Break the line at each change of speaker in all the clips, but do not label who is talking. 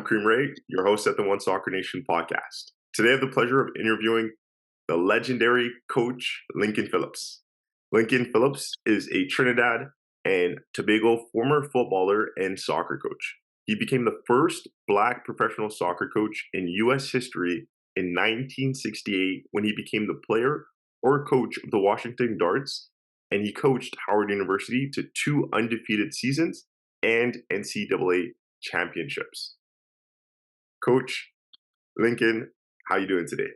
Kareem Rae, your host at the One Soccer Nation podcast. Today I have the pleasure of interviewing the legendary coach, Lincoln Phillips. Lincoln Phillips is a Trinidad and Tobago former footballer and soccer coach. He became the first Black professional soccer coach in U.S. history in 1968 when he became the player or coach of the Washington Darts, and he coached Howard University to 2 undefeated seasons and NCAA championships. Coach Lincoln, how you doing today?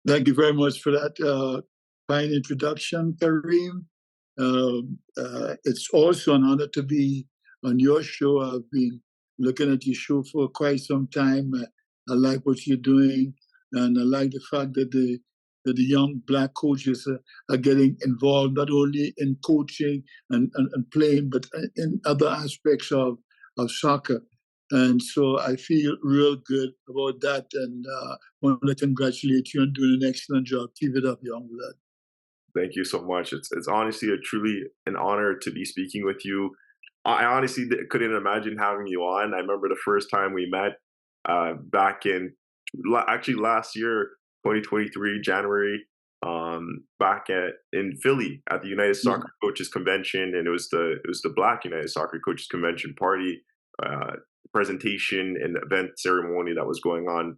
Thank you very much for that fine introduction, Kareem. It's also an honor to be on your show. I've been looking at your show for quite some time. I like what you're doing, and I like the fact that the young Black coaches are getting involved not only in coaching and playing, but in other aspects of soccer. And so I feel real good about that, and want to congratulate you on doing an excellent job. Keep it up, young blood.
Thank you so much. It's honestly truly an honor to be speaking with you. I honestly couldn't imagine having you on. I remember the first time we met back in last year, 2023, January, back in Philly at the United Soccer Coaches Convention, and it was the Black United Soccer Coaches Convention party. Presentation and event ceremony that was going on.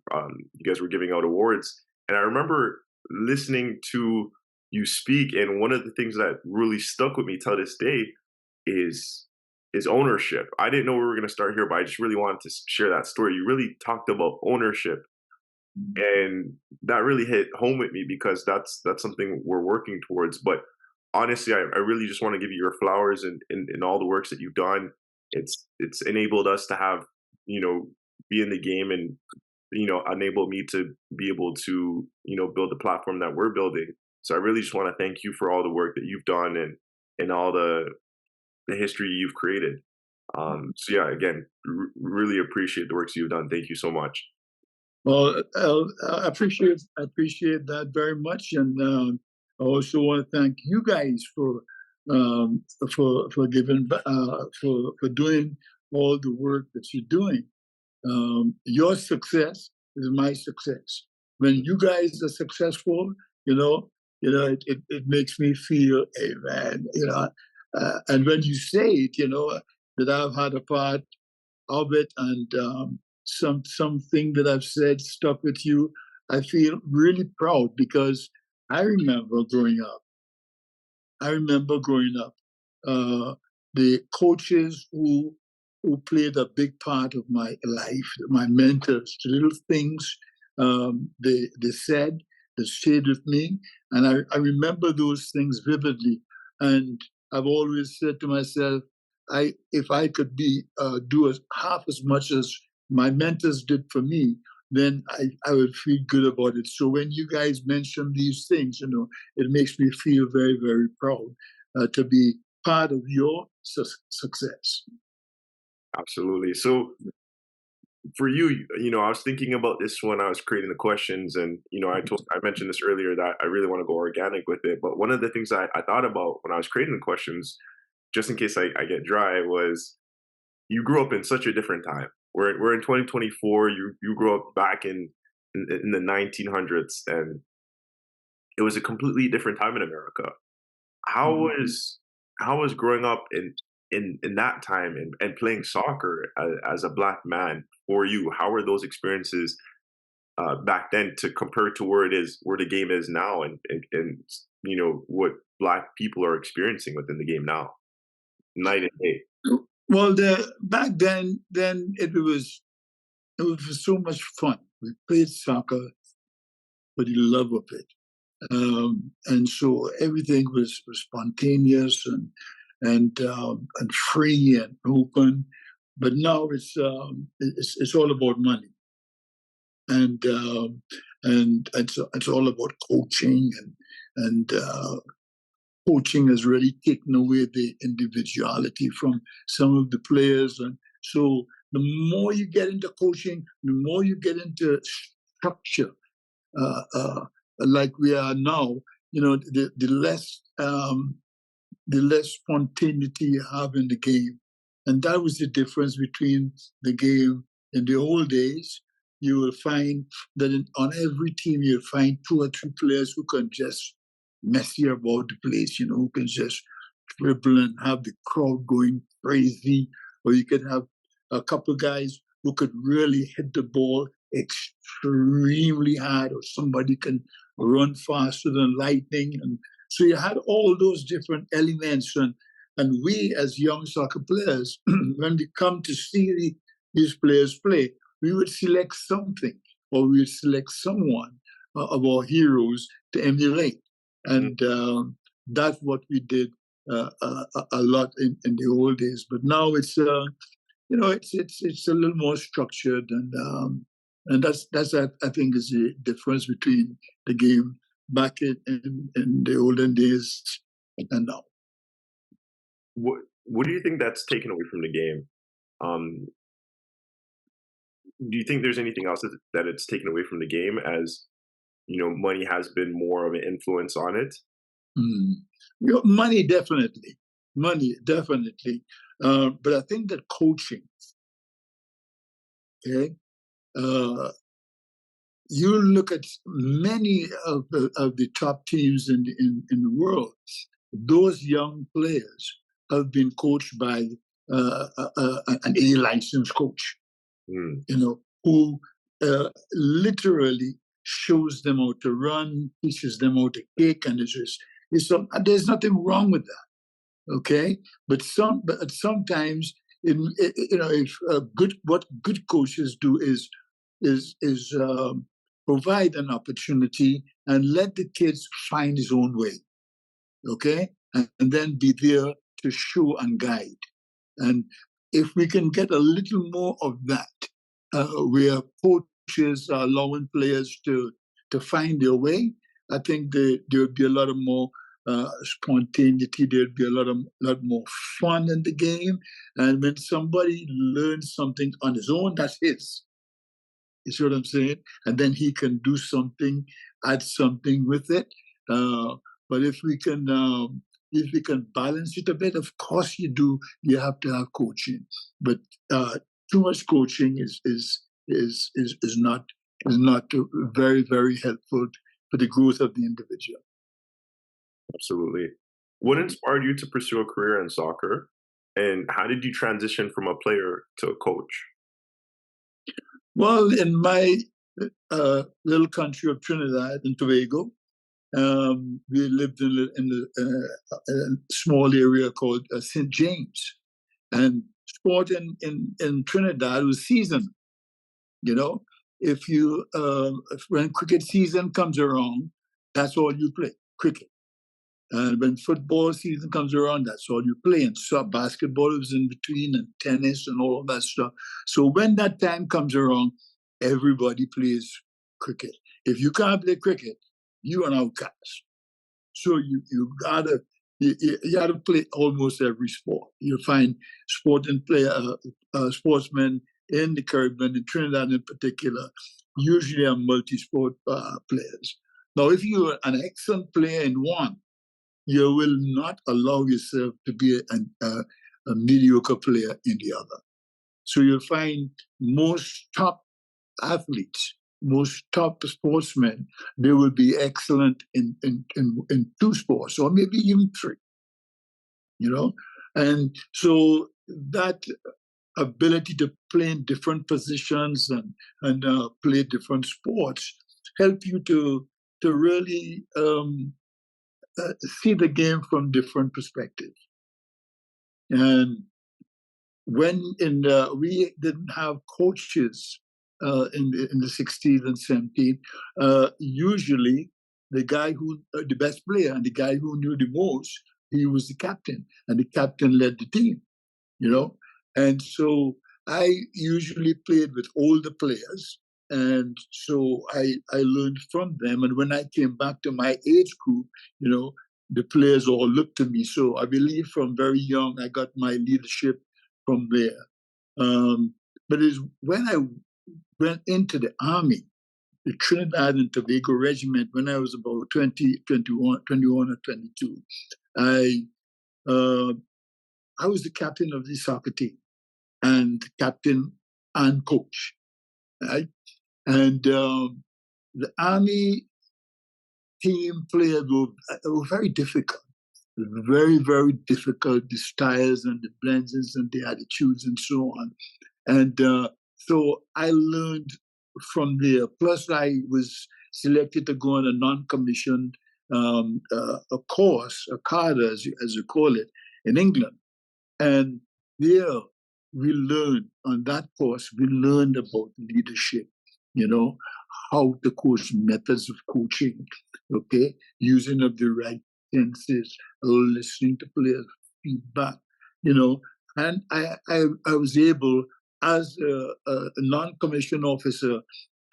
You guys were giving out awards, and I remember listening to you speak, and one of the things that really stuck with me till this day is ownership. I didn't know we were going to start here, but I just really wanted to share that story. You really talked about ownership, and that really hit home with me because that's something we're working towards. But honestly, I really just want to give you your flowers and all the works that you've done. It's enabled us to have, be in the game, and, enabled me to be able to, build the platform that we're building. So I really just want to thank you for all the work that you've done and all the history you've created. So yeah, again, really appreciate the works you've done. Thank you so much.
Well, I appreciate that very much, and I also want to thank you guys for giving for doing all the work that you're doing. Your success is my success. When you guys are successful, it makes me feel, hey man, and when you say it, that I've had a part of it, and something that I've said stuck with you, I feel really proud because I remember growing up. The coaches who played a big part of my life, my mentors, the little things they said that stayed with me, and I remember those things vividly. And I've always said to myself, if I could do half as much as my mentors did for me, then I would feel good about it. So when you guys mention these things, it makes me feel very, very proud to be part of your success.
Absolutely. So for you, I was thinking about this when I was creating the questions, and I mentioned this earlier that I really want to go organic with it. But one of the things I thought about when I was creating the questions, just in case I get dry, was you grew up in such a different time. We're in 2024. You grew up back in the 1900s, and it was a completely different time in America. How was growing up in that time and playing soccer as a Black man for you? How were those experiences back then to compare to where the game is now, and what Black people are experiencing within the game now, night and day?
Well, back then it was so much fun. We played soccer for the love of it, and so everything was spontaneous and free and open. But now it's all about money, and it's all about coaching, and coaching has really taken away the individuality from some of the players. And so the more you get into coaching, the more you get into structure, like we are now, the less spontaneity you have in the game. And that was the difference between the game In the old days, you will find that on every team, you'll find 2 or 3 players who can just mess you about the place, who can just dribble and have the crowd going crazy. Or you could have a couple of guys who could really hit the ball extremely hard, or somebody can run faster than lightning. And so you had all those different elements. And we, as young soccer players, when we come to see these players play, we would select something, or we would select someone of our heroes to emulate. And that's what we did a lot in the old days. But now it's it's a little more structured, and that's I think is the difference between the game back in the olden days and now.
What do you think that's taken away from the game? Um, do you think there's anything else that it's taken away from the game, as money has been more of an influence on it?
Mm. Money definitely, but I think that coaching, okay, uh, you look at many of the top teams in the world. Those young players have been coached by an A licensed coach,
Mm.
who literally shows them how to run, teaches them how to kick, and there's nothing wrong with that, okay? But sometimes, if what good coaches do is provide an opportunity and let the kids find his own way, okay, and then be there to show and guide. And if we can get a little more of that, where coaches are allowing players to find their way, I think there would be a lot of more spontaneity. There'd be a lot more fun in the game. And when somebody learns something on his own, that's his. You see what I'm saying? And then he can do something, add something with it. But if we can balance it a bit, of course you do. You have to have coaching, but too much coaching is not very, very helpful for the growth of the individual.
Absolutely. What inspired you to pursue a career in soccer, and how did you transition from a player to a coach?
Well, in my little country of Trinidad and Tobago, we lived in a small area called St. James, and sport in Trinidad was season. You know, when cricket season comes around, that's all you play, cricket. And when football season comes around, that's all you play. And so basketball is in between, and tennis and all of that stuff. So when that time comes around, everybody plays cricket. If you can't play cricket, you are an outcast. So you gotta play almost every sport. You find sportsmen in the Caribbean, in Trinidad in particular, usually are multi-sport players. Now, if you're an excellent player in one, you will not allow yourself to be a mediocre player in the other. So you'll find most top athletes, most top sportsmen, they will be excellent in 2 sports, or maybe even 3, you know? And so that ability to play in different positions and play different sports help you to really see the game from different perspectives. And when we didn't have coaches in the 60s and 70s, usually the best player and the guy who knew the most, he was the captain, and the captain led the team, you know? And so I usually played with older players, and so I learned from them. And when I came back to my age group, the players all looked to me. So I believe from very young, I got my leadership from there. But it's when I went into the Army, the Trinidad and Tobago Regiment, when I was about 21 or 22, uh, I was the captain of the soccer team. And the captain and coach, right? And the Army team players were very difficult, very, very difficult, the styles and the blends and the attitudes and so on. And so I learned from there. Plus, I was selected to go on a non-commissioned a course, a CADA, as you call it, in England. And there we learned, on that course, we learned about leadership, you know, how to coach, methods of coaching, okay, using of the right tenses, listening to players' feedback, you know. And I was able, as a non-commissioned officer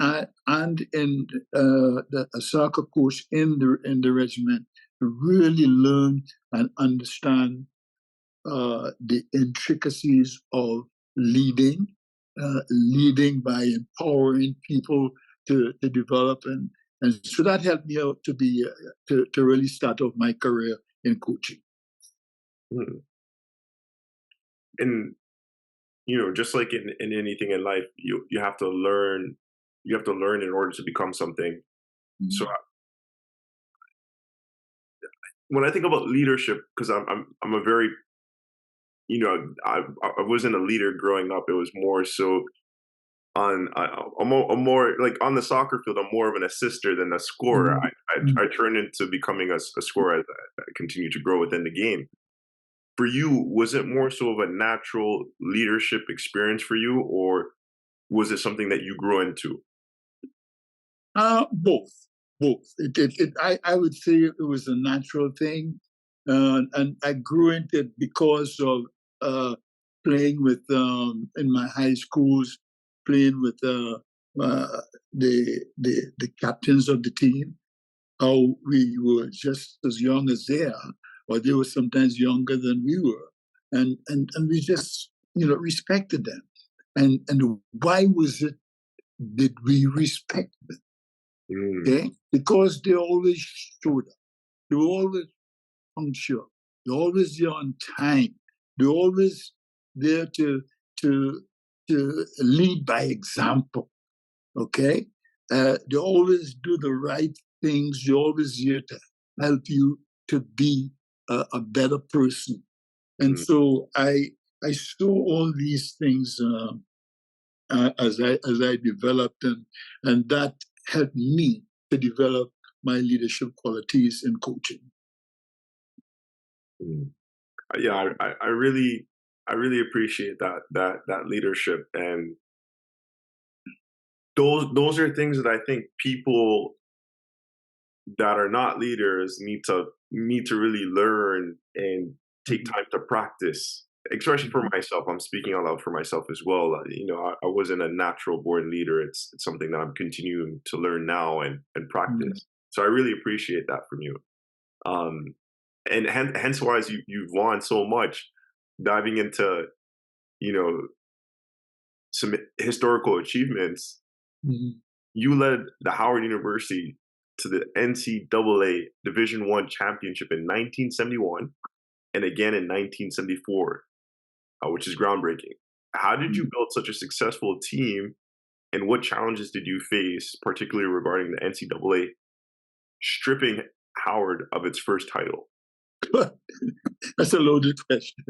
and in a soccer coach in the regiment, to really learn and understand the intricacies of leading, leading by empowering people to develop, and so that helped me out to be to really start off my career in coaching.
Hmm. And just like in anything in life, you have to learn. You have to learn in order to become something. So
Mm-hmm.
when I think about leadership, because I'm a very I wasn't a leader growing up. It was more so I'm more like on the soccer field. I'm more of an assister than a scorer. I turned into becoming a scorer as I continue to grow within the game. For you, was it more so of a natural leadership experience for you, or was it something that you grew into?
Both, both. I would say it was a natural thing, and I grew into it because of playing with in my high schools, playing with the captains of the team. How we were just as young as they are, or they were sometimes younger than we were, and we just respected them. And why was it did we respect them?
Mm,
Okay, because they always showed up. They were always punctual. They're always there on time. They're always there to to lead by example. Okay, they always do the right things. They're always here to help you to be a better person. And
mm,
so I saw all these things as I developed, and that helped me to develop my leadership qualities in coaching.
mm. Yeah, I really appreciate that leadership, and those are things that I think people that are not leaders need to really learn and take
Mhm.
time to practice. Especially for
Mhm.
myself, I'm speaking out loud for myself as well. I wasn't a natural born leader. It's something that I'm continuing to learn now and
Mhm.
practice. So I really appreciate that from you. Um, and hence why you've won so much, diving into you know some historical achievements.
Mhm.
You led the Howard University to the NCAA Division I Championship in 1971 and again in 1974, which is groundbreaking. How did you
Mhm.
build such a successful team, and what challenges did you face, particularly regarding the NCAA stripping Howard of its first title?
That's a loaded question.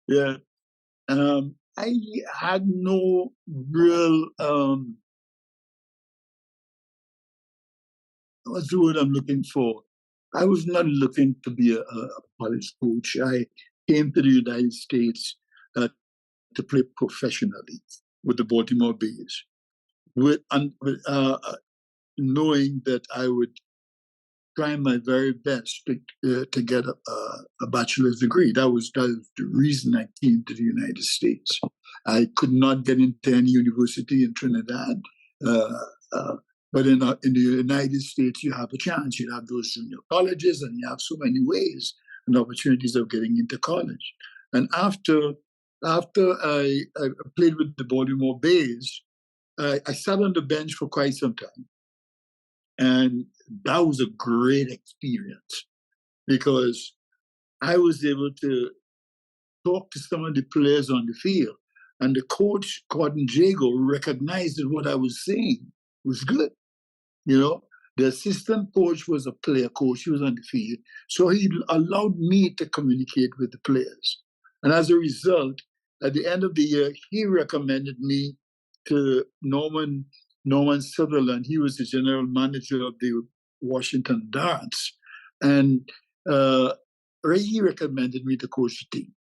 Yeah. I had no real what's the word I'm looking for? I was not looking to be a college coach. I came to the United States uh, to play professionally with the Baltimore Bees, with knowing that I would try my very best to get a bachelor's degree. That was the reason I came to the United States. I could not get into any university in Trinidad, uh, uh, but in the United States, you have a chance. You have those junior colleges, and you have so many ways and opportunities of getting into college. And after I played with the Baltimore Bays, I sat on the bench for quite some time. And that was a great experience because I was able to talk to some of the players on the field. And the coach, Gordon Jago, recognized that what I was saying was good. You know, the assistant coach was a player coach. He was on the field. So he allowed me to communicate with the players. And as a result, at the end of the year, he recommended me to Norman Sutherland. He was the general manager of the Washington Darts. And he recommended me to coach the team,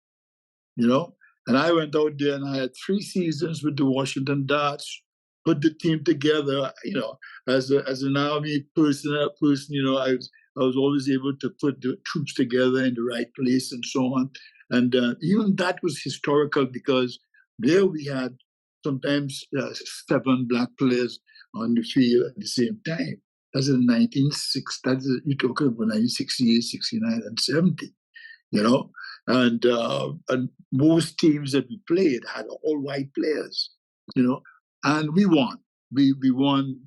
you know. And I went out there and I had 3 seasons with the Washington Darts, put the team together, you know, as an Army person, you know, I was always able to put the troops together in the right place and so on. And even that was historical because there we had sometimes 7 black players on the field at the same time. That's in 1960. You're talking about 1968, 69, and 70. You know, and most teams that we played had all white players. You know, and we won. We won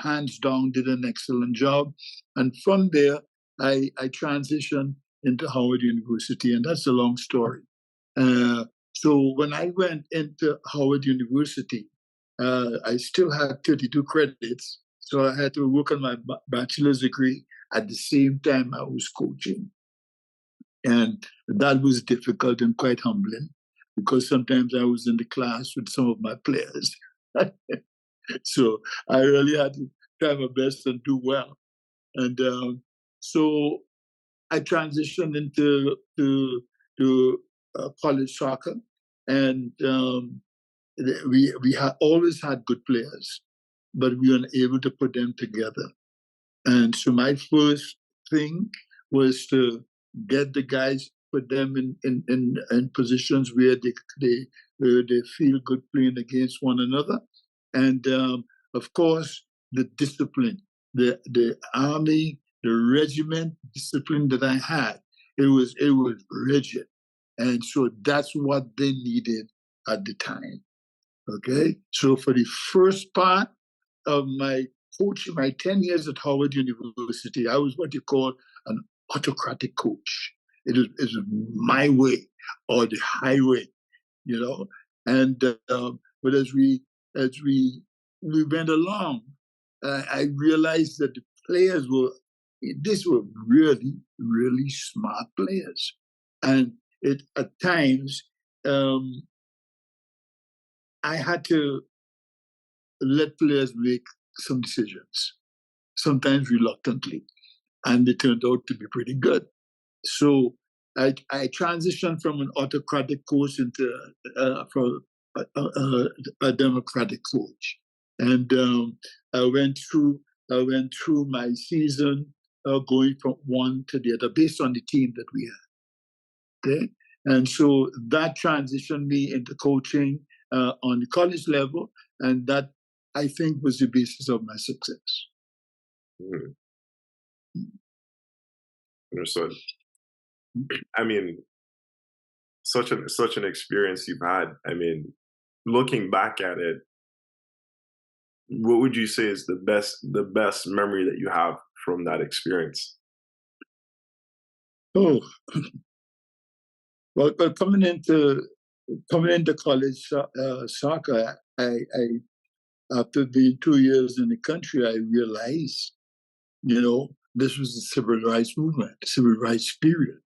hands down. Did an excellent job, and from there I transitioned into Howard University, and that's a long story. So when I went into Howard University, I still had 32 credits, so I had to work on my bachelor's degree at the same time I was coaching. And that was difficult and quite humbling because sometimes I was in the class with some of my players. So I really had to try my best and do well. And so I transitioned into college soccer. And we had always had good players, but we weren't able to put them together. And so my first thing was to get the guys, put them in positions where they feel good playing against one another, and of course the discipline, the army, the regiment discipline that I had, it was rigid, and so that's what they needed at the time. Okay, so for the first part of my coaching, my 10 years at Howard University, I was what you call an autocratic coach. It was my way or the highway, you know. And but as we went along, I realized that the players were really smart players, and at times I had to let players make some decisions, sometimes reluctantly, and they turned out to be pretty good. So I transitioned from an autocratic coach into from a democratic coach, and I went through my season going from one to the other based on the team that we had. Okay, and so that transitioned me into coaching on the college level, and that I think was the basis of my success.
Understood. I mean, such an experience you've had. I mean, looking back at it, what would you say is the best memory that you have from that experience?
Oh, well, coming into college soccer, I after being 2 years in the country, I realized, you know, this was the civil rights movement, civil rights period.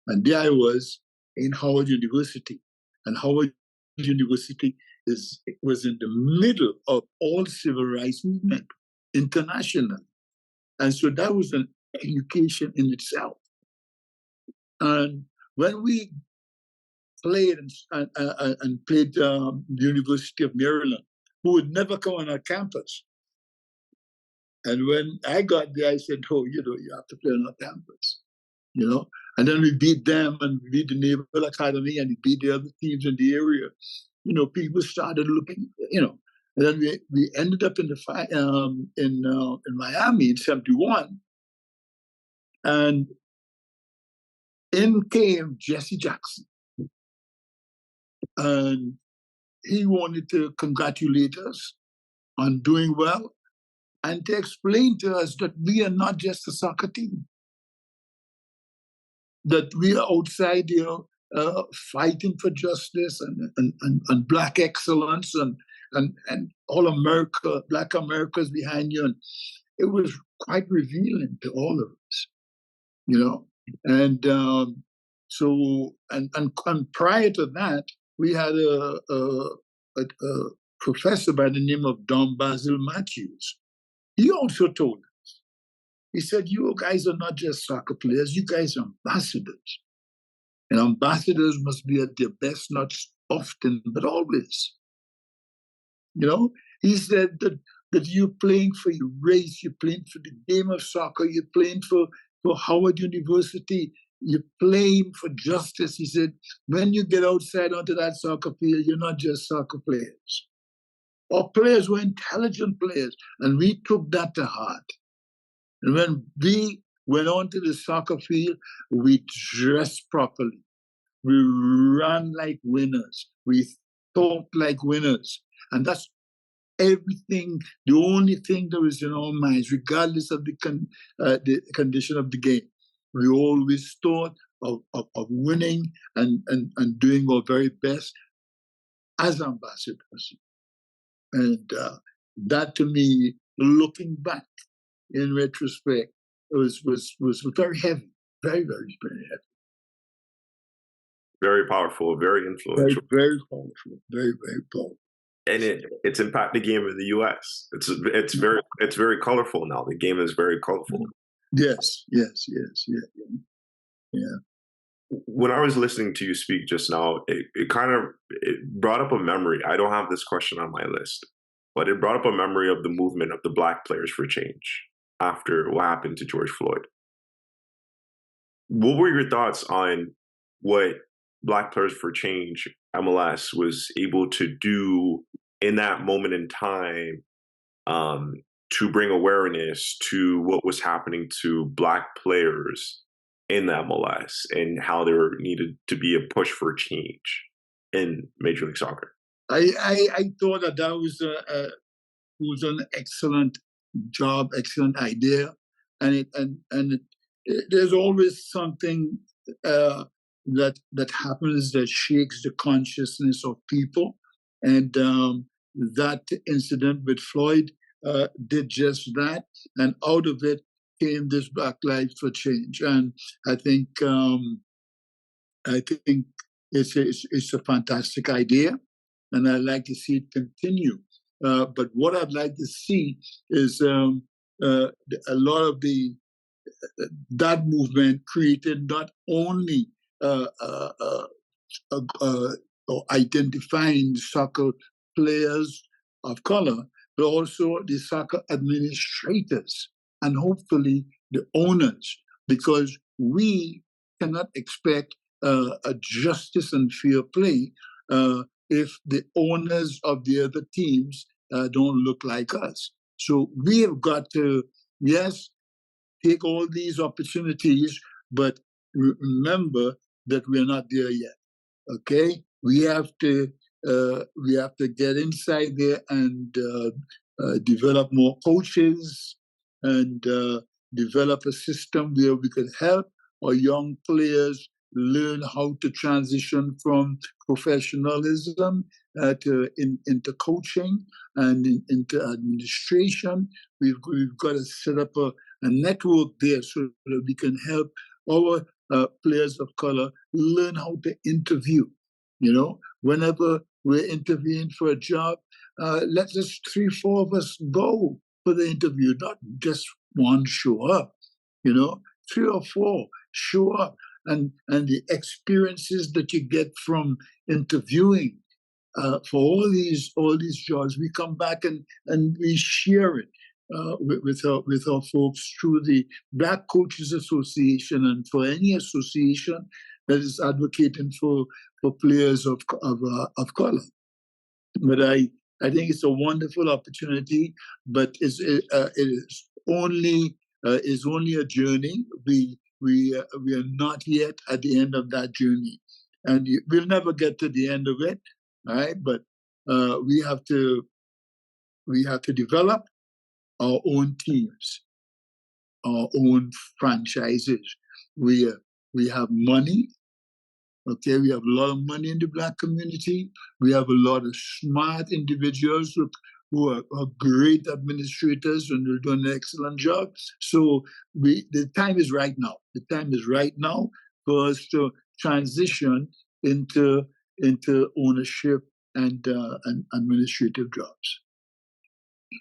And there I was in Howard University. And Howard University was in the middle of all civil rights movement internationally. And so that was an education in itself. And when we played and played the University of Maryland, who would never come on our campus. And when I got there, I said, oh, you know, you have to play on our campus, you know. And then we beat them and we beat the Naval Academy and we beat the other teams in the area. You know, people started looking, you know. And then we ended up in Miami in 71. And in came Jesse Jackson. And he wanted to congratulate us on doing well and to explain to us that we are not just a soccer team, that we are outside here fighting for justice and black excellence and all America, black America's behind you. And it was quite revealing to all of us, you know. And and prior to that, we had a professor by the name of Don Basil Matthews. He also told us, he said, you guys are not just soccer players, you guys are ambassadors. And ambassadors must be at their best, not often, but always. You know, he said that you're playing for your race, you're playing for the game of soccer, you're playing for Howard University, you're playing for justice. He said, when you get outside onto that soccer field, you're not just soccer players. Our players were intelligent players, and we took that to heart. And when we went onto the soccer field, we dressed properly. We ran like winners. We thought like winners. And that's everything, the only thing that was in our minds, regardless of the condition of the game. We always thought of winning and doing our very best as ambassadors. And that, to me, looking back in retrospect, was very heavy, very, very, very heavy.
Very powerful, very influential.
Very, very powerful, very, very powerful.
And it's impacted the game in the U.S. It's very colorful now. The game is very colorful.
Yes, yeah.
When I was listening to you speak just now, it brought up a memory. I don't have this question on my list, but it brought up a memory of the movement of the Black Players for Change after what happened to George Floyd. What were your thoughts on what Black Players for Change, MLS, was able to do in that moment in time to bring awareness to what was happening to Black players in the MLS and how there needed to be a push for change in Major League Soccer?
I thought that was an excellent job, excellent idea, and there's always something that happens that shakes the consciousness of people, and that incident with Floyd did just that, and out of it came this Black Lives for Change, and I think it's a fantastic idea, and I'd like to see it continue. But what I'd like to see is a lot of that movement created not only identifying soccer players of color, but also the soccer administrators and hopefully the owners, because we cannot expect a justice and fair play if the owners of the other teams don't look like us. So we have got to, yes, take all these opportunities, but remember that we're not there yet. Okay, we have to get inside there and develop more coaches and develop a system where we could help our young players learn how to transition from professionalism into coaching and into administration. We've got to set up a network there so that we can help our players of color learn how to interview. You know, whenever we're interviewing for a job, let us 3-4 of us go for the interview, not just one show up. You know, 3 or 4 show up, and the experiences that you get from interviewing for all these jobs, we come back and we share it with our folks through the Black Coaches Association, and for any association that is advocating for players of color. But I think it's a wonderful opportunity, but it is only a journey. We are not yet at the end of that journey, and we'll never get to the end of it. All right, but we have to develop our own teams, our own franchises. We have money, Okay, we have a lot of money in the Black community. We have a lot of smart individuals who are great administrators and they're doing an excellent job. So the time is right now. The time is right now for us to transition into ownership and administrative jobs.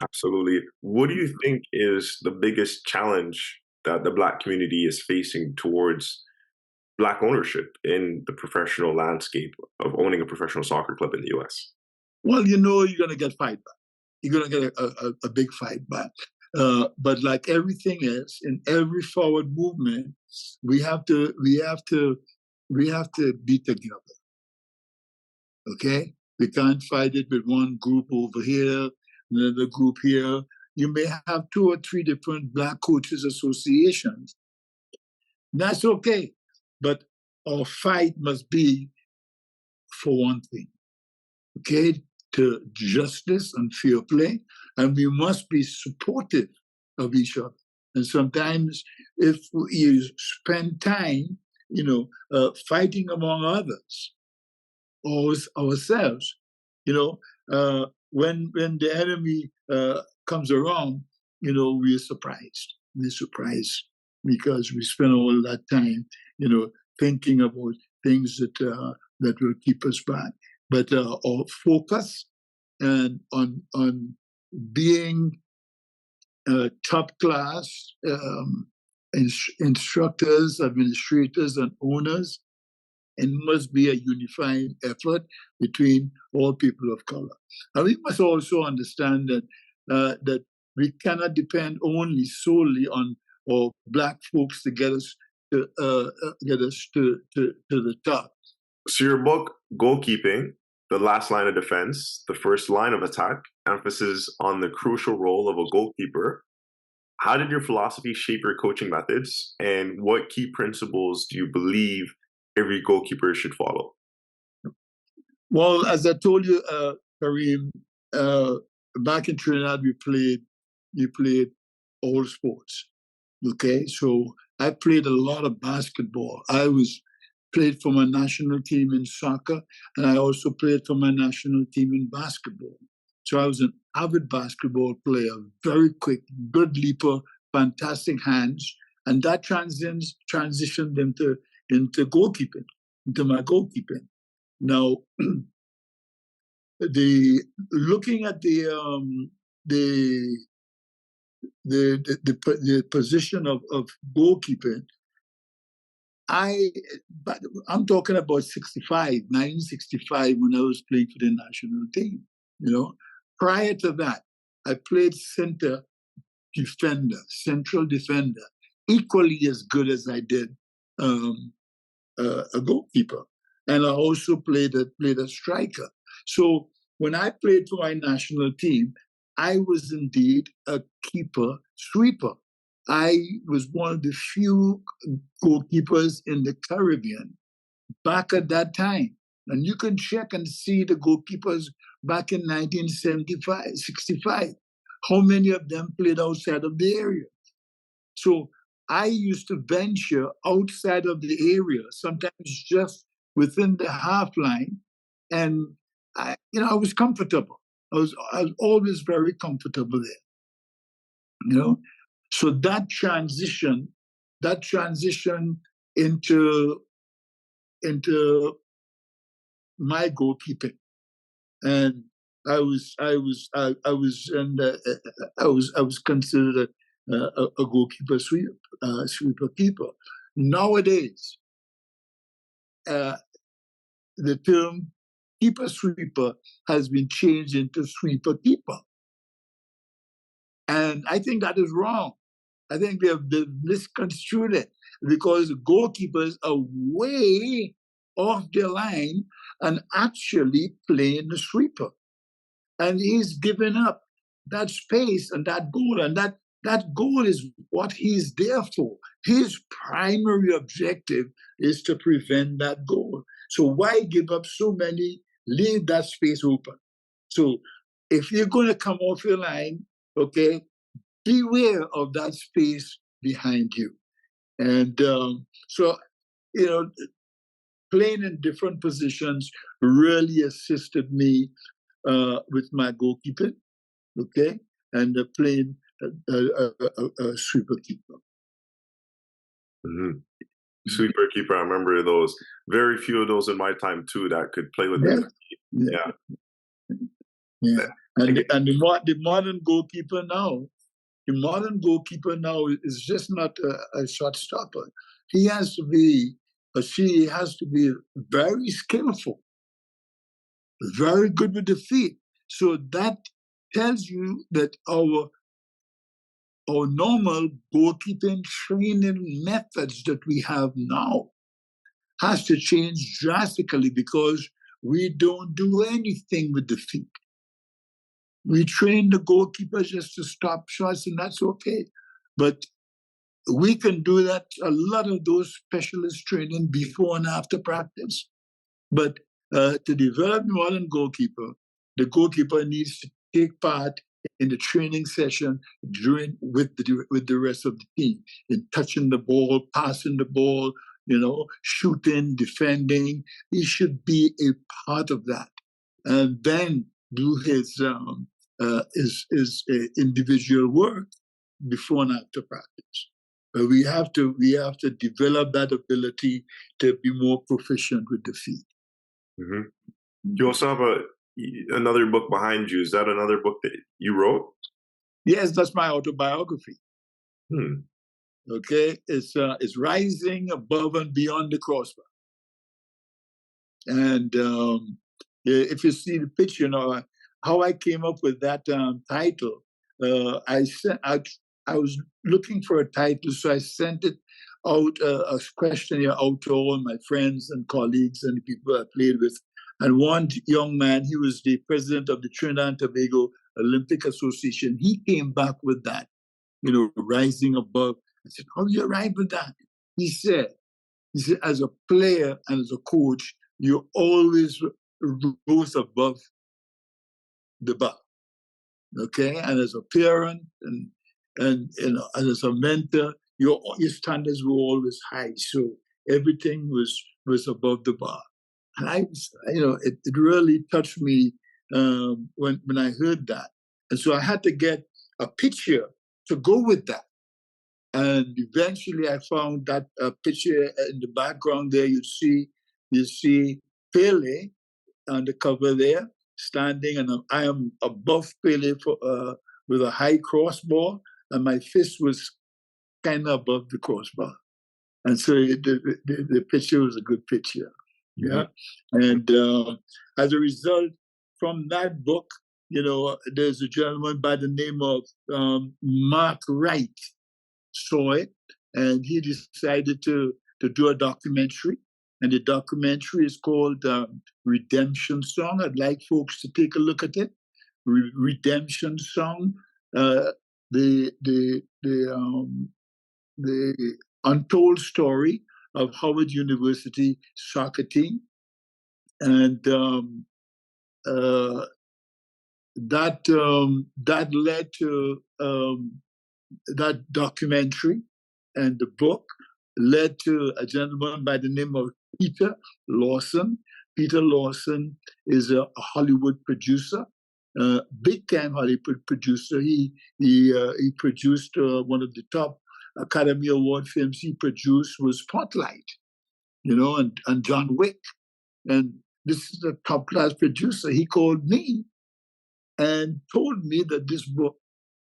Absolutely. What do you think is the biggest challenge that the Black community is facing towards Black ownership in the professional landscape of owning a professional soccer club in the US?
Well, you know you're going to get fight back. You're going to get a big fight back. But like everything else, in every forward movement, we have to be together. Okay, we can't fight it with one group over here, another group here. You may have 2 or 3 different Black coaches associations. That's okay, but our fight must be for one thing. Okay, to justice and fair play, and we must be supportive of each other. And sometimes, if you spend time, fighting among others, or ourselves, when the enemy comes around, we're surprised. We're surprised because we spend all that time, thinking about things that will keep us back. But our focus and on being top class instructors, administrators, and owners, and must be a unifying effort between all people of color. And we must also understand that we cannot depend solely on our Black folks to get us to the top.
So your book, Goalkeeping, The Last Line of Defense, the First Line of Attack, emphasis on the crucial role of a goalkeeper. How did your philosophy shape your coaching methods, and what key principles do you believe every goalkeeper should follow?
Well, as I told you, Kareem, back in Trinidad, we played all sports. Okay, so I played a lot of basketball. I played for my national team in soccer, and I also played for my national team in basketball. So I was an avid basketball player, very quick, good leaper, fantastic hands, and that transitioned into goalkeeping, into my goalkeeping. Now, looking at the position of goalkeeping, I'm talking about 1965, when I was playing for the national team. Prior to that, I played central defender, equally as good as I did a goalkeeper, and I also played a striker. So when I played for my national team, I was indeed a keeper sweeper. I was one of the few goalkeepers in the Caribbean back at that time. And you can check and see the goalkeepers back in 1965, how many of them played outside of the area. So I used to venture outside of the area, sometimes just within the half line, and I was comfortable. I was always very comfortable there. So that transition into my goalkeeping, and I was considered a goalkeeper sweeper keeper. Nowadays, the term keeper sweeper has been changed into sweeper keeper, and I think that is wrong. I think they've misconstrued it, because goalkeepers are way off their line and actually playing the sweeper. And he's given up that space and that goal. And that goal is what he's there for. His primary objective is to prevent that goal. So why give up so many? Leave that space open. So if you're going to come off your line, okay, beware of that space behind you. And so, playing in different positions really assisted me with my goalkeeping, okay, and playing a sweeper keeper.
Mm-hmm. Sweeper keeper, I remember those. Very few of those in my time too that could play with their feet.
Yeah.
Yeah.
Yeah. And the modern goalkeeper now, is just not a shot stopper. He has to be, or she has to be very skillful, very good with the feet. So that tells you that our normal goalkeeping training methods that we have now has to change drastically, because we don't do anything with the feet. We train the goalkeeper just to stop shots, and that's okay. But we can do that, a lot of those specialist training before and after practice. But to develop the modern goalkeeper, the goalkeeper needs to take part in the training session with the rest of the team, in touching the ball, passing the ball, shooting, defending. He should be a part of that, and then do his individual work before and after practice. We have to develop that ability to be more proficient with the feet.
Mm-hmm. You also have another book behind you. Is that another book that you wrote?
Yes, that's my autobiography.
Hmm.
Okay, it's Rising Above and Beyond the Crossbar. And if you see the picture, how I came up with that title. I was looking for a title, so I sent it out, a questionnaire out to all my friends and colleagues and the people I played with. And one young man, he was the president of the Trinidad and Tobago Olympic Association. He came back with that, Rising Above. I said, how do you arrive with that? He said, as a player and as a coach, you always rose above the bar, okay? And as a parent and as a mentor, your standards were always high. So everything was above the bar. And it really touched me when I heard that. And so I had to get a picture to go with that. And eventually I found that picture in the background there. You see Pele on the cover there, standing, and I am above Pele with a high crossbar, and my fist was kind of above the crossbar. And so the picture was a good picture. Yeah. And as a result, from that book, there's a gentleman by the name of Mark Wright saw it, and he decided to do a documentary. And the documentary is called Redemption Song. I'd like folks to take a look at it. Redemption Song, the untold story of Howard University soccer team. And that led to that documentary, and the book led to a gentleman by the name of Peter Lawson. Peter Lawson is a Hollywood producer, big-time Hollywood producer. He produced one of the top Academy Award films he produced was Spotlight, and John Wick. And this is a top-class producer. He called me and told me that this book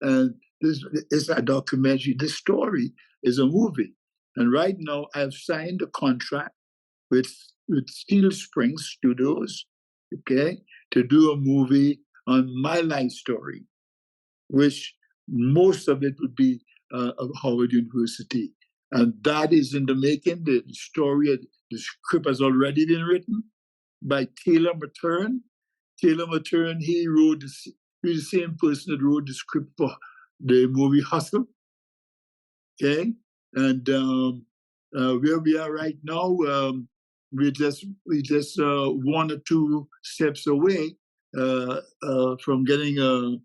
and this is a documentary. This story is a movie. And right now, I've signed a contract with Steel Springs Studios, okay, to do a movie on my life story, which most of it would be of Howard University. And that is in the making. The story, the script has already been written by Taylor Matern. Taylor Matern, he's the same person that wrote the script for the movie Hustle. Okay, and where we are right now, we just 1 or 2 steps away from getting a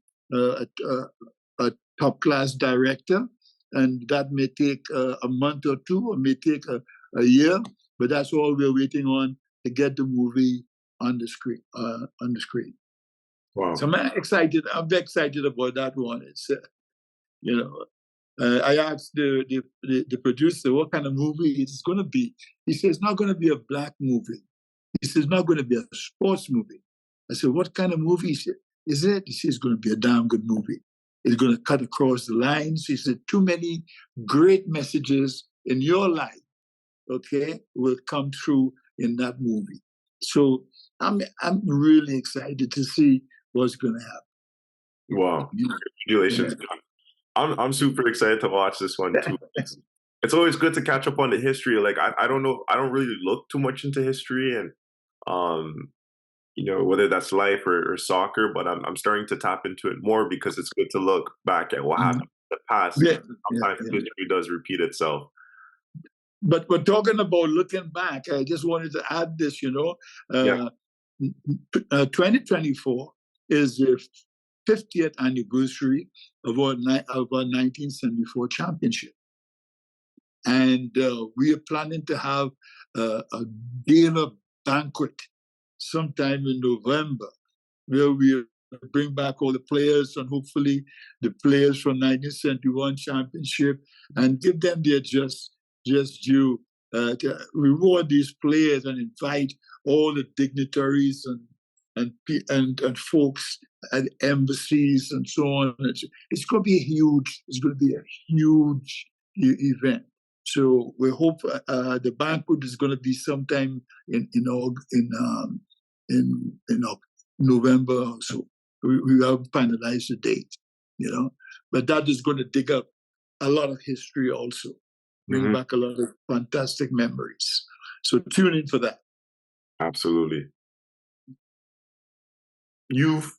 top class director, and that may take a month or two, or may take a year. But that's all we're waiting on to get the movie on the screen.
Wow.
So I'm excited. I'm excited about that one. It's you know, I asked the producer what kind of movie it's going to be. He says it's not going to be a black movie. He says it's not going to be a sports movie. I said, what kind of movie is it? He says it's going to be a damn good movie. It's going to cut across the lines. He said too many great messages in your life, okay, will come through in that movie. So I'm really excited to see what's going to happen.
Wow. Congratulations.
Yeah.
I'm super excited to watch this one too. It's always good to catch up on the history. Like I don't know, I don't really look too much into history and whether that's life or soccer, but I'm starting to tap into it more because it's good to look back at what happened in the past.
Yeah,
Sometimes history does repeat itself.
But we're talking about looking back. I just wanted to add this, 2024 is the 50th anniversary of our 1974 championship. And we are planning to have a gala banquet sometime in November, where we bring back all the players and hopefully the players from 1971 championship and give them their just due, to reward these players and invite all the dignitaries and folks at embassies and so on. It's going to be a huge event. So we hope the banquet is going to be sometime in November or so. We have finalized the date, but that is going to dig up a lot of history also, bring back a lot of fantastic memories. So tune in for that.
Absolutely. You've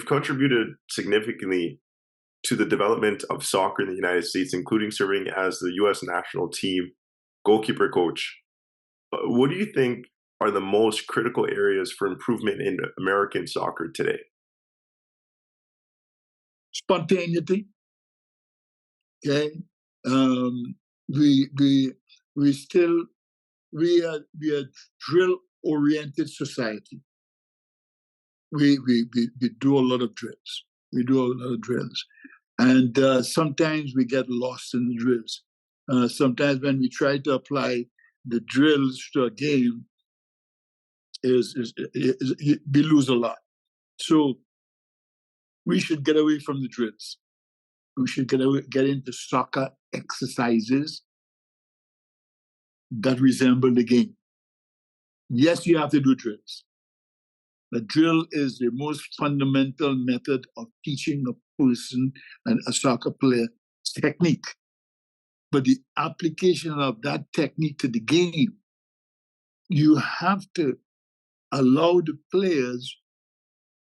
contributed significantly to the development of soccer in the United States, including serving as the U.S. national team goalkeeper coach. What do you think are the most critical areas for improvement in American soccer today?
Spontaneity. Okay, we are a drill oriented society. We do a lot of drills. And sometimes we get lost in the drills. Sometimes when we try to apply the drills to a game, we lose a lot. So we should get away from the drills. We should get into soccer exercises that resemble the game. Yes, you have to do drills. The drill is the most fundamental method of teaching a person and a soccer player technique. But the application of that technique to the game, you have to allow the players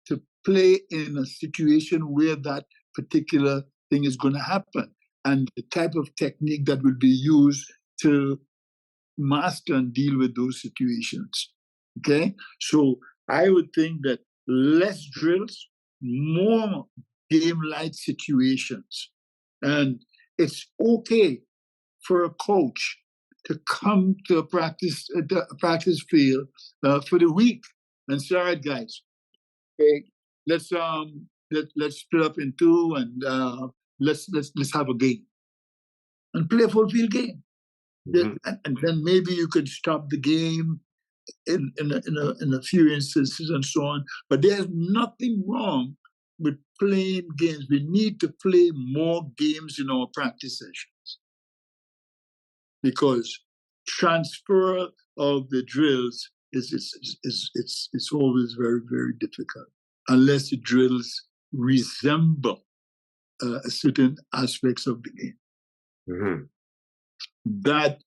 to play in a situation where that particular thing is going to happen, and the type of technique that will be used to master and deal with those situations. Okay? So I would think that less drills, more game-like situations. And it's okay for a coach to come to a practice field for the week and say, all right, guys, okay, let's split up in two and let's have a game and play a full field game. And then maybe you could stop the game in a few instances and so on. But there's nothing wrong with playing games. We need to play more games in our practice sessions, because transfer of the drills is always very, very difficult unless the drills resemble certain aspects of the game. That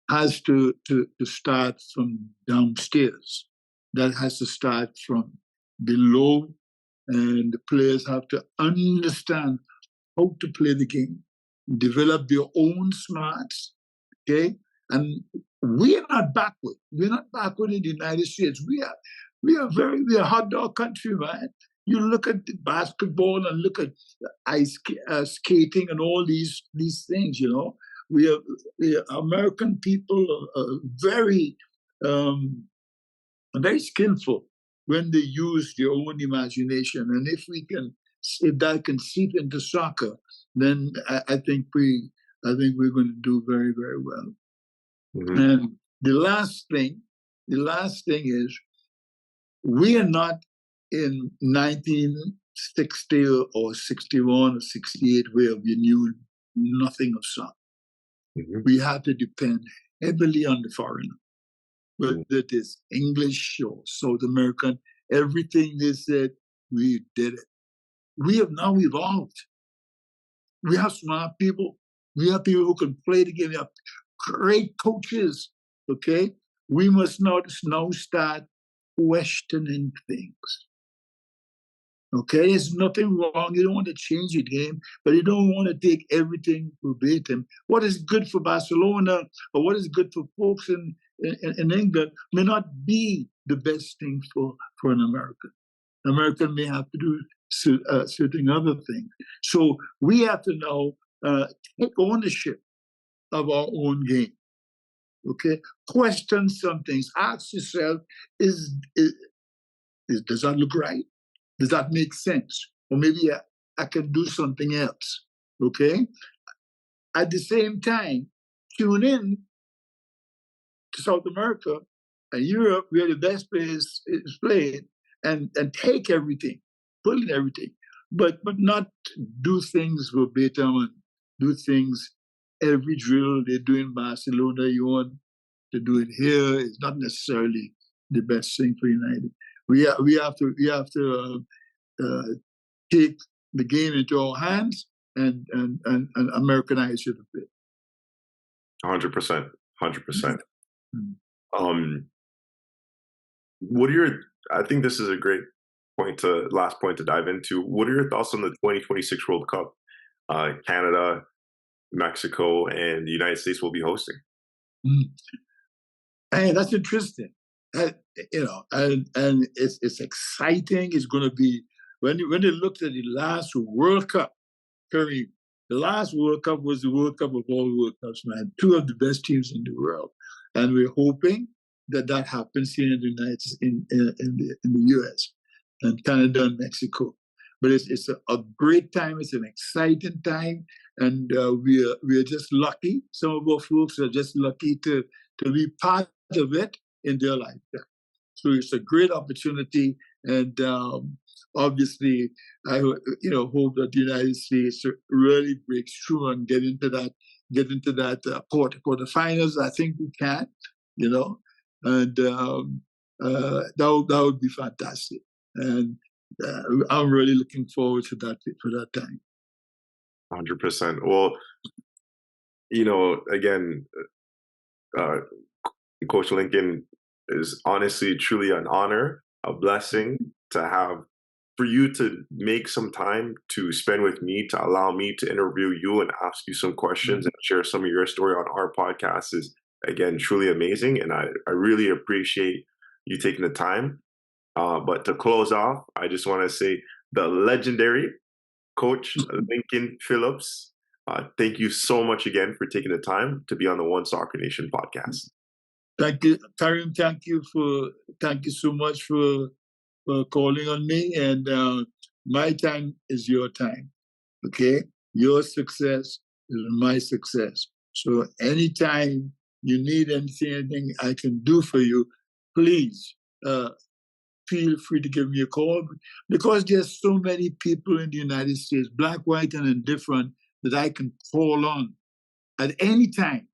has to start from downstairs. That has to start from below, and the players have to understand how to play the game, develop their own smarts, okay? And we are not backward. We're not backward in the United States. We are a hot dog country, man. You look at basketball and look at ice skating and all these things, we have the American people are very skillful when they use their own imagination. And if that can seep into soccer, then I think we're going to do very, very well.
Mm-hmm.
And the last thing is, we are not in 1960 or 61 or 68 where we knew nothing of soccer. Mm-hmm. We had to depend heavily on the foreigner, whether it is English or South American. Everything they said, we did it. We have now evolved. We have smart people. We have people who can play the game. We have great coaches, okay? We must now start questioning things. Okay, there's nothing wrong. You don't want to change the game, but you don't want to take everything verbatim. What is good for Barcelona or what is good for folks in England may not be the best thing for an American. An American may have to do certain other things. So we have to now take ownership of our own game. Okay, question some things. Ask yourself: does that look right? Does that make sense? Or maybe I can do something else, okay? At the same time, tune in to South America and Europe, where the best players is played, and take everything, pull in everything, but not do things verbatim and do things every drill they do in Barcelona, you want to do it here. It's not necessarily the best thing for United. We have to take the game into our hands and Americanize it a bit.
100%. What are your? I think this is a great last point to dive into. What are your thoughts on the 2026 World Cup? Canada, Mexico, and the United States will be hosting.
Hey, that's interesting. And it's exciting. It's going to be when they looked at the last World Cup, Kareem, the last World Cup was the World Cup of all World Cups, man. Two of the best teams in the world, and we're hoping that happens here in the in the U.S. and Canada and Mexico. But it's a great time. It's an exciting time, and we are just lucky. Some of our folks are just lucky to be part of it in their lifetime. So it's a great opportunity, and obviously, I hope that the United States really breaks through and get into that quarterfinals. I think we can, and that would be fantastic. And I'm really looking forward to that for that time.
100%. Well, again, Coach Lincoln, is honestly truly an honor, a blessing for you to make some time to spend with me, to allow me to interview you and ask you some questions and share some of your story on our podcast is, again, truly amazing. And I really appreciate you taking the time. But to close off, I just want to say the legendary Coach Lincoln Phillips, thank you so much again for taking the time to be on the One Soccer Nation podcast.
Thank you, Kareem. Thank you so much for calling on me. And my time is your time. Okay, your success is my success. So anytime you need anything I can do for you, please feel free to give me a call, because there's so many people in the United States, black, white, and indifferent, that I can call on at any time.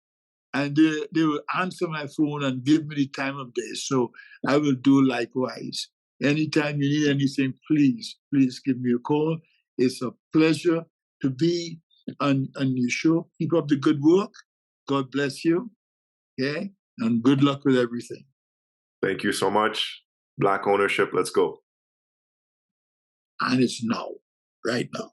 And they will answer my phone and give me the time of day. So I will do likewise. Anytime you need anything, please give me a call. It's a pleasure to be on your show. Keep up the good work. God bless you. Okay? And good luck with everything.
Thank you so much. Black ownership, let's go.
And it's now, right now.